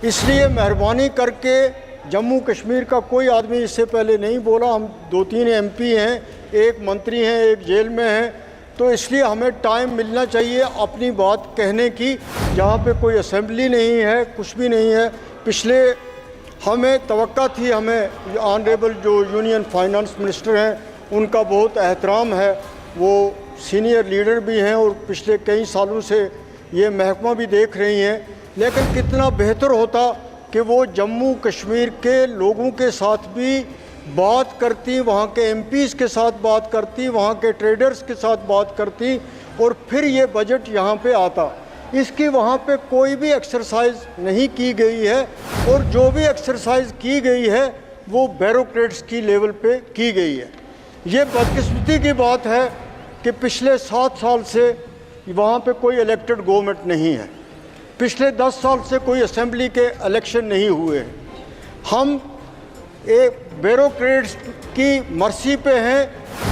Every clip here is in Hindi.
इसलिए मेहरबानी करके जम्मू कश्मीर का कोई आदमी इससे पहले नहीं बोला। हम 2-3 MP हैं, एक मंत्री हैं, एक जेल में हैं, तो इसलिए हमें टाइम मिलना चाहिए अपनी बात कहने की। जहाँ पे कोई असेंबली नहीं है, कुछ भी नहीं है। पिछले हमें तवक्का थी, हमें ऑनरेबल जो यूनियन फाइनेंस मिनिस्टर हैं उनका बहुत एहतराम है, वो सीनियर लीडर भी हैं और पिछले कई सालों से ये महकमा भी देख रही हैं। लेकिन कितना बेहतर होता कि वो जम्मू कश्मीर के लोगों के साथ भी बात करती, वहाँ के MPs के साथ बात करती, वहाँ के ट्रेडर्स के साथ बात करती और फिर ये बजट यहाँ पे आता। इसकी वहाँ पे कोई भी एक्सरसाइज नहीं की गई है और जो भी एक्सरसाइज की गई है वो ब्यूरोक्रेट्स की लेवल पे की गई है। ये बदकिस्मती की बात है कि पिछले 7 साल से वहाँ पे कोई इलेक्टेड गवर्नमेंट नहीं है। पिछले 10 साल से कोई असेंबली के इलेक्शन नहीं हुए हैं। हम एक ब्यूरोक्रेट्स की मर्सी पे हैं,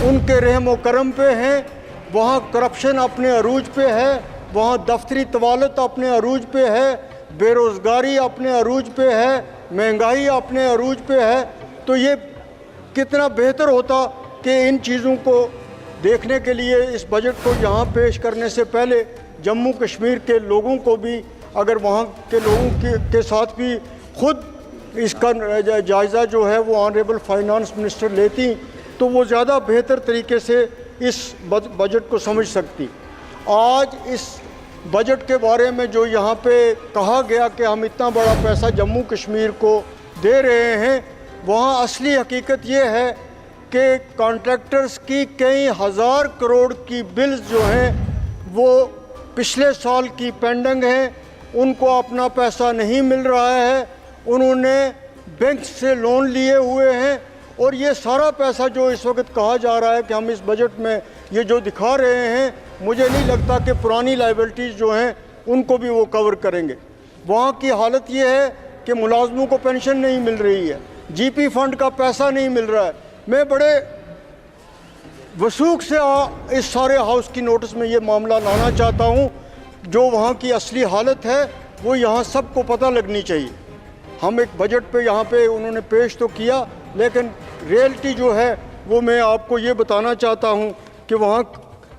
उनके रहम व करम पे हैं। वहाँ करप्शन अपने अरूज पे है, वहाँ दफ्तरी तवालत अपने अरूज पे है, बेरोज़गारी अपने अरूज पे है, महंगाई अपने अरूज पे है। तो ये कितना बेहतर होता कि इन चीज़ों को देखने के लिए इस बजट को यहाँ पेश करने से पहले जम्मू कश्मीर के लोगों को भी, अगर वहाँ के लोगों के साथ भी खुद इसका जायज़ा जो है वो ऑनरेबल फाइनेंस मिनिस्टर लेती तो वो ज़्यादा बेहतर तरीके से इस बजट को समझ सकती। आज इस बजट के बारे में जो यहाँ पे कहा गया कि हम इतना बड़ा पैसा जम्मू कश्मीर को दे रहे हैं, वहाँ असली हकीकत ये है कि कॉन्ट्रैक्टर्स की कई हज़ार करोड़ की बिल्स जो हैं वो पिछले साल की पेंडिंग हैं, उनको अपना पैसा नहीं मिल रहा है, उन्होंने बैंक से लोन लिए हुए हैं और ये सारा पैसा जो इस वक्त कहा जा रहा है कि हम इस बजट में ये जो दिखा रहे हैं, मुझे नहीं लगता कि पुरानी लाइबिलिटीज़ जो हैं उनको भी वो कवर करेंगे। वहाँ की हालत ये है कि मुलाजमों को पेंशन नहीं मिल रही है, GP फंड का पैसा नहीं मिल रहा है। मैं बड़े वसूख से इस सारे हाउस की नोटिस में ये मामला लाना चाहता हूँ। जो वहाँ की असली हालत है वो यहाँ सबको पता लगनी चाहिए। हम एक बजट पे यहाँ पे उन्होंने पेश तो किया, लेकिन रियलिटी जो है वो मैं आपको ये बताना चाहता हूँ कि वहाँ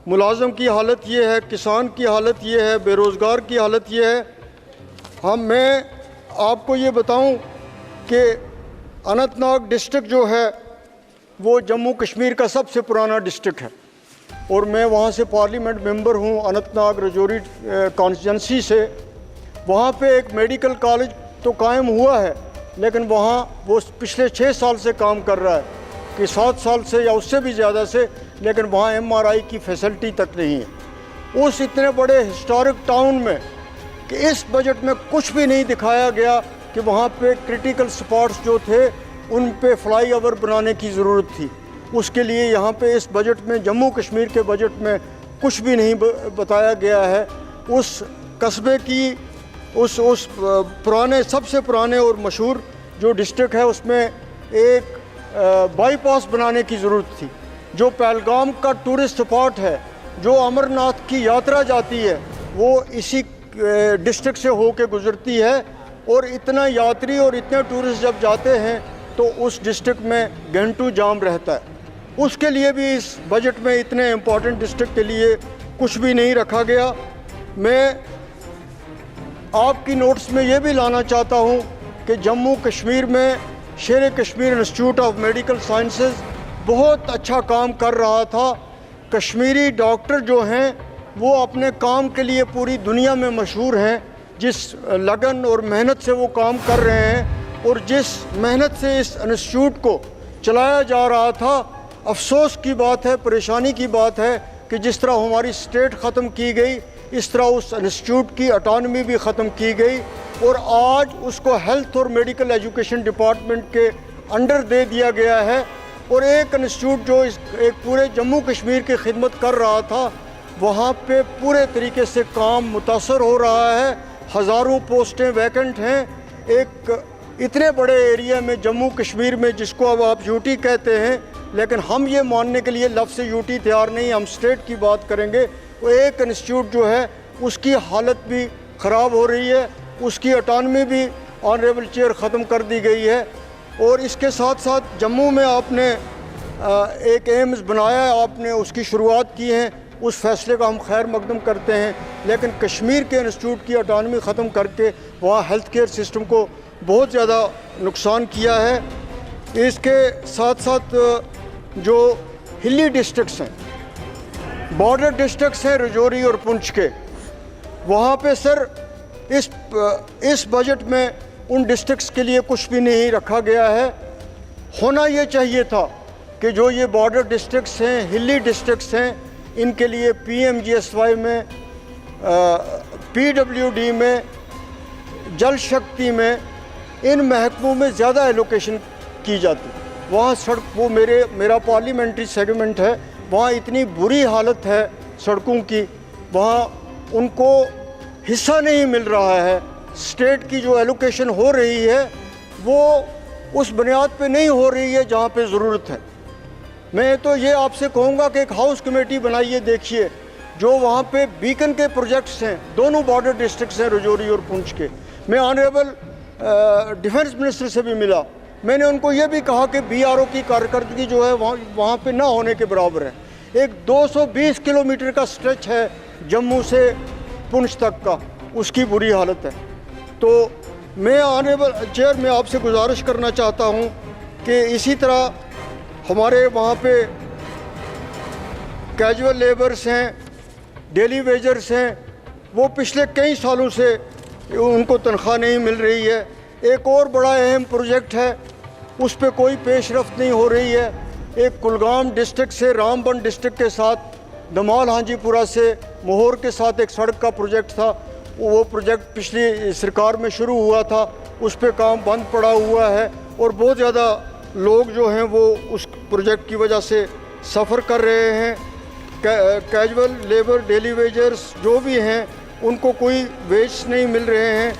मुलाजम की हालत ये है, किसान की हालत ये है, बेरोज़गार की हालत ये है। मैं आपको ये बताऊँ कि अनंतनाग डिस्ट्रिक्ट जो है वो जम्मू कश्मीर का सबसे पुराना डिस्ट्रिक्ट है और मैं वहाँ से पार्लियामेंट मेंबर हूँ, अनंतनाग रजौरी कॉन्स्टिट्यूंसी से। वहाँ पे एक मेडिकल कॉलेज तो कायम हुआ है, लेकिन वहाँ वो पिछले 6 साल से काम कर रहा है कि 7 साल से या उससे भी ज़्यादा से, लेकिन वहाँ MRI की फैसिलिटी तक नहीं है। उस इतने बड़े हिस्टोरिक टाउन में कि इस बजट में कुछ भी नहीं दिखाया गया कि वहाँ पे क्रिटिकल स्पॉट्स जो थे उन पे फ्लाईओवर बनाने की ज़रूरत थी। उसके लिए यहाँ पे इस बजट में, जम्मू कश्मीर के बजट में कुछ भी नहीं बताया गया है। उस कस्बे की उस पुराने, सबसे पुराने और मशहूर जो डिस्ट्रिक्ट है उसमें एक बाईपास बनाने की ज़रूरत थी। जो पहलगाम का टूरिस्ट स्पॉट है, जो अमरनाथ की यात्रा जाती है, वो इसी डिस्ट्रिक्ट से होके गुज़रती है और इतना यात्री और इतने टूरिस्ट जब जाते हैं तो उस डिस्ट्रिक्ट में घंटों जाम रहता है। उसके लिए भी इस बजट में इतने इम्पॉर्टेंट डिस्ट्रिक्ट के लिए कुछ भी नहीं रखा गया। मैं आपकी नोट्स में ये भी लाना चाहता हूँ कि जम्मू कश्मीर में शेर Kashmir institute of medical sciences बहुत अच्छा काम कर रहा था। कश्मीरी डॉक्टर जो हैं वो अपने काम के लिए पूरी दुनिया में मशहूर हैं। जिस लगन और मेहनत से वो काम कर रहे हैं और जिस मेहनत से इस इंस्टीट्यूट को चलाया जा रहा था, अफसोस की बात है, परेशानी की बात है कि जिस तरह हमारी स्टेट ख़त्म की गई, इस तरह उस इंस्टीट्यूट की ऑटोनॉमी भी ख़त्म की गई और आज उसको हेल्थ और मेडिकल एजुकेशन डिपार्टमेंट के अंडर दे दिया गया है। और एक इंस्टीट्यूट जो एक पूरे जम्मू कश्मीर की खिदमत कर रहा था, वहाँ पे पूरे तरीके से काम मुतासर हो रहा है। हज़ारों पोस्टें वैकेंट हैं। एक इतने बड़े एरिया में जम्मू कश्मीर में, जिसको अब आप यूटी कहते हैं, लेकिन हम ये मानने के लिए लफ्ज़ से यूटी तैयार नहीं, हम स्टेट की बात करेंगे। वो एक इंस्टीट्यूट जो है उसकी हालत भी ख़राब हो रही है, उसकी ऑटोनॉमी भी ऑनरेबल चेयर ख़त्म कर दी गई है। और इसके साथ साथ जम्मू में आपने एक एम्स बनाया है, आपने उसकी शुरुआत की है, उस फैसले का हम खैर मकदम करते हैं। लेकिन कश्मीर के इंस्टीट्यूट की ऑटोनॉमी ख़त्म करके वहाँ हेल्थ केयर सिस्टम को बहुत ज़्यादा नुकसान किया है। इसके साथ साथ जो हिली डिस्ट्रिक्ट्स हैं, बॉर्डर डिस्ट्रिक्ट्स हैं रजौरी और पुंछ के, वहाँ पे सर इस बजट में उन डिस्ट्रिक्ट्स के लिए कुछ भी नहीं रखा गया है। होना ये चाहिए था कि जो ये बॉर्डर डिस्ट्रिक्ट्स हैं, हिली डिस्ट्रिक्ट्स हैं, इनके लिए PMGSY में, PWD में, जल शक्ति में, इन महकमों में ज़्यादा एलोकेशन की जाती। वहाँ सड़क, वो मेरा पार्लियामेंट्री सेगमेंट है, वहाँ इतनी बुरी हालत है सड़कों की, वहाँ उनको हिस्सा नहीं मिल रहा है। स्टेट की जो एलोकेशन हो रही है वो उस बुनियाद पे नहीं हो रही है जहाँ पे ज़रूरत है। मैं तो ये आपसे कहूँगा कि एक हाउस कमेटी बनाइए, देखिए जो वहाँ पे बीकन के प्रोजेक्ट्स हैं, दोनों बॉर्डर डिस्ट्रिक्ट्स हैं रजौरी और पुंछ के। मैं ऑनरेबल डिफेंस मिनिस्टर से भी मिला, मैंने उनको ये भी कहा कि BRO की कारकर्दगी जो है वहाँ पे ना होने के बराबर है। एक 220 किलोमीटर का स्ट्रेच है जम्मू से पुंछ तक का, उसकी बुरी हालत है। तो मैं ऑनरेबल चेयर में आपसे गुजारिश करना चाहता हूँ कि इसी तरह हमारे वहाँ पे कैजुअल लेबर्स हैं, डेली वेजर्स हैं, वो पिछले कई सालों से उनको तनख्वाह नहीं मिल रही है। एक और बड़ा अहम प्रोजेक्ट है, उस पर कोई पेशरफ्त नहीं हो रही है। एक कुलगाम डिस्ट्रिक्ट से रामबन डिस्ट्रिक्ट के साथ दमाल हांजीपुरा से मोहर के साथ एक सड़क का प्रोजेक्ट था, वो प्रोजेक्ट पिछली सरकार में शुरू हुआ था, उस पर काम बंद पड़ा हुआ है और बहुत ज़्यादा लोग जो हैं वो उस प्रोजेक्ट की वजह से सफ़र कर रहे हैं। कैजुअल लेबर, डेली वेजर्स जो भी हैं, उनको कोई वेज नहीं मिल रहे हैं।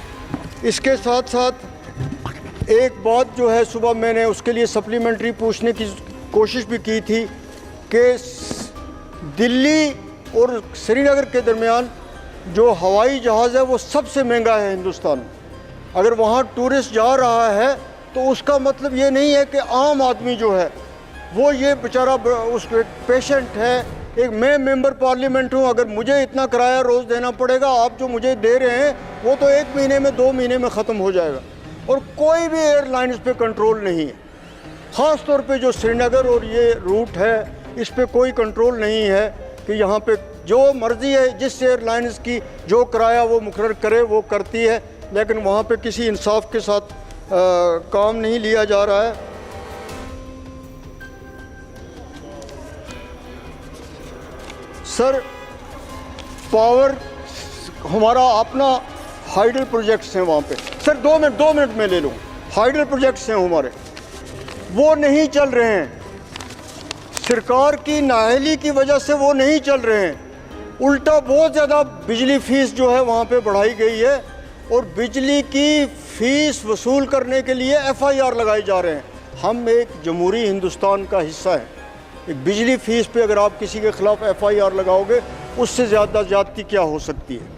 इसके साथ साथ एक बात जो है, सुबह मैंने उसके लिए सप्लीमेंट्री पूछने की कोशिश भी की थी कि दिल्ली और श्रीनगर के दरमियान जो हवाई जहाज़ है वो सबसे महंगा है हिंदुस्तान में। अगर वहाँ टूरिस्ट जा रहा है तो उसका मतलब ये नहीं है कि आम आदमी जो है वो ये बेचारा उस पेशेंट है। एक मैं मेंबर पार्लियामेंट हूँ, अगर मुझे इतना किराया रोज़ देना पड़ेगा, आप जो मुझे दे रहे हैं वो तो 1 महीने में 2 महीने में ख़त्म हो जाएगा। और कोई भी एयरलाइंस पे कंट्रोल नहीं है, ख़ास तौर पे जो श्रीनगर और ये रूट है इस पे कोई कंट्रोल नहीं है कि यहाँ पे जो मर्ज़ी है जिस एयरलाइंस की जो किराया वो मुकर्रर करे वो करती है, लेकिन वहाँ पे किसी इंसाफ के साथ काम नहीं लिया जा रहा है। सर पावर हमारा अपना हाइडल प्रोजेक्ट्स हैं वहाँ पे, सर 2 मिनट में ले लूँ। हाइडल प्रोजेक्ट्स हैं हमारे, वो नहीं चल रहे हैं, सरकार की नाअहली की वजह से वो नहीं चल रहे हैं। उल्टा बहुत ज़्यादा बिजली फ़ीस जो है वहाँ पे बढ़ाई गई है और बिजली की फ़ीस वसूल करने के लिए FIR लगाए जा रहे हैं। हम एक जमहूरी हिंदुस्तान का हिस्सा है, एक बिजली फ़ीस पे अगर आप किसी के ख़िलाफ़ FIR लगाओगे उससे ज़्यादा ज़्यादती क्या हो सकती है।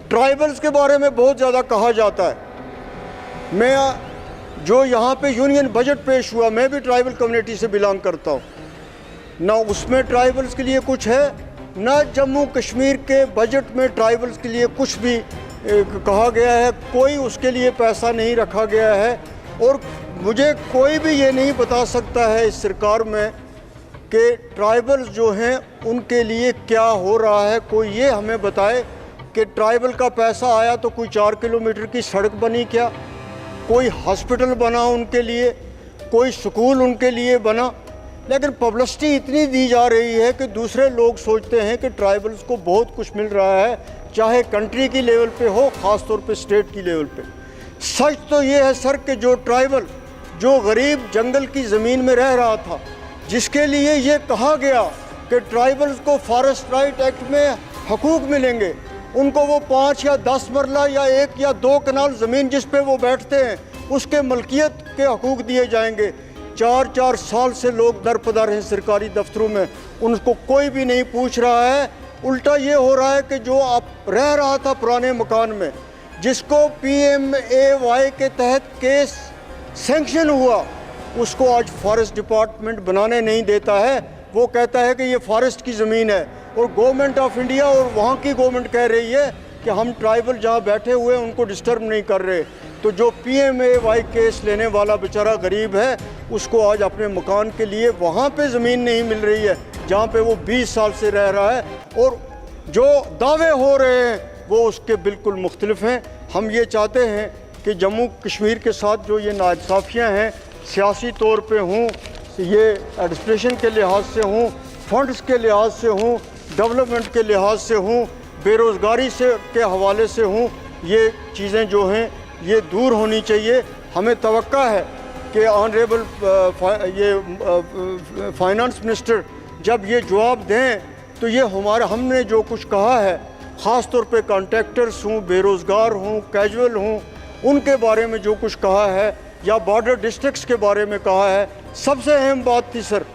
ट्राइबल्स के बारे में बहुत ज़्यादा कहा जाता है। मैं जो यहाँ पे यूनियन बजट पेश हुआ, मैं भी ट्राइबल कम्युनिटी से बिलोंग करता हूँ, ना उसमें ट्राइबल्स के लिए कुछ है, ना जम्मू कश्मीर के बजट में ट्राइबल्स के लिए कुछ भी कहा गया है, कोई उसके लिए पैसा नहीं रखा गया है। और मुझे कोई भी ये नहीं बता सकता है इस सरकार में कि ट्राइबल्स जो हैं उनके लिए क्या हो रहा है। कोई ये हमें बताए कि ट्राइबल का पैसा आया तो कोई 4 किलोमीटर की सड़क बनी क्या, कोई हॉस्पिटल बना उनके लिए, कोई स्कूल उनके लिए बना। लेकिन पब्लिसिटी इतनी दी जा रही है कि दूसरे लोग सोचते हैं कि ट्राइबल्स को बहुत कुछ मिल रहा है, चाहे कंट्री की लेवल पे हो, ख़ास तौर पे स्टेट की लेवल पे। सच तो ये है सर कि जो ट्राइबल, जो गरीब जंगल की ज़मीन में रह रहा था, जिसके लिए ये कहा गया कि ट्राइबल्स को फॉरेस्ट राइट एक्ट में हकूक़ मिलेंगे, उनको वो 5 या 10 मरला या 1 या 2 कनाल ज़मीन जिस पे वो बैठते हैं उसके मलकियत के हकूक़ दिए जाएंगे। 4-4 साल से लोग दरपदर हैं सरकारी दफ्तरों में, उनको कोई भी नहीं पूछ रहा है। उल्टा ये हो रहा है कि जो आप रह रहा था पुराने मकान में, जिसको PMAY के तहत केस सैंक्शन हुआ उसको आज फॉरेस्ट डिपार्टमेंट बनाने नहीं देता है। वो कहता है कि ये फॉरेस्ट की ज़मीन है, और गवर्नमेंट ऑफ इंडिया और वहाँ की गवर्नमेंट कह रही है कि हम ट्राइबल जहाँ बैठे हुए हैं उनको डिस्टर्ब नहीं कर रहे। तो जो PMAY केस लेने वाला बेचारा गरीब है उसको आज अपने मकान के लिए वहाँ पे ज़मीन नहीं मिल रही है जहाँ पे वो 20 साल से रह रहा है, और जो दावे हो रहे हैं वो उसके बिल्कुल मुख्तलिफ हैं। हम ये चाहते हैं कि जम्मू कश्मीर के साथ जो ये नाइंसाफ़ियाँ हैं, सियासी तौर पे हों, ये एडमिनिस्ट्रेशन के लिहाज से हों, फंड्स के लिहाज से हों, डेवलपमेंट के लिहाज से हों, बेरोज़गारी से के हवाले से हों, ये चीज़ें जो हैं ये दूर होनी चाहिए। हमें तवक्का है कि ऑनरेबल ये फाइनेंस मिनिस्टर जब ये जवाब दें तो ये हमने जो कुछ कहा है, ख़ास तौर पे कॉन्ट्रैक्टर्स हों, बेरोज़गार हों, कैजुअल हों, उनके बारे में जो कुछ कहा है, या बॉर्डर डिस्ट्रिक्ट्स के बारे में कहा है। सबसे अहम बात थी सर,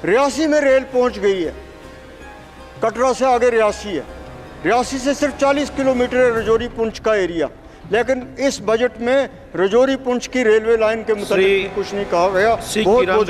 रियासी में रेल पहुंच गई है, कटरा से आगे रियासी है, रियासी से सिर्फ 40 किलोमीटर है रजौरी पुंछ का एरिया, लेकिन इस बजट में रजौरी पुंछ की रेलवे लाइन के मुताबिक कुछ नहीं कहा गया। बहुत बहुत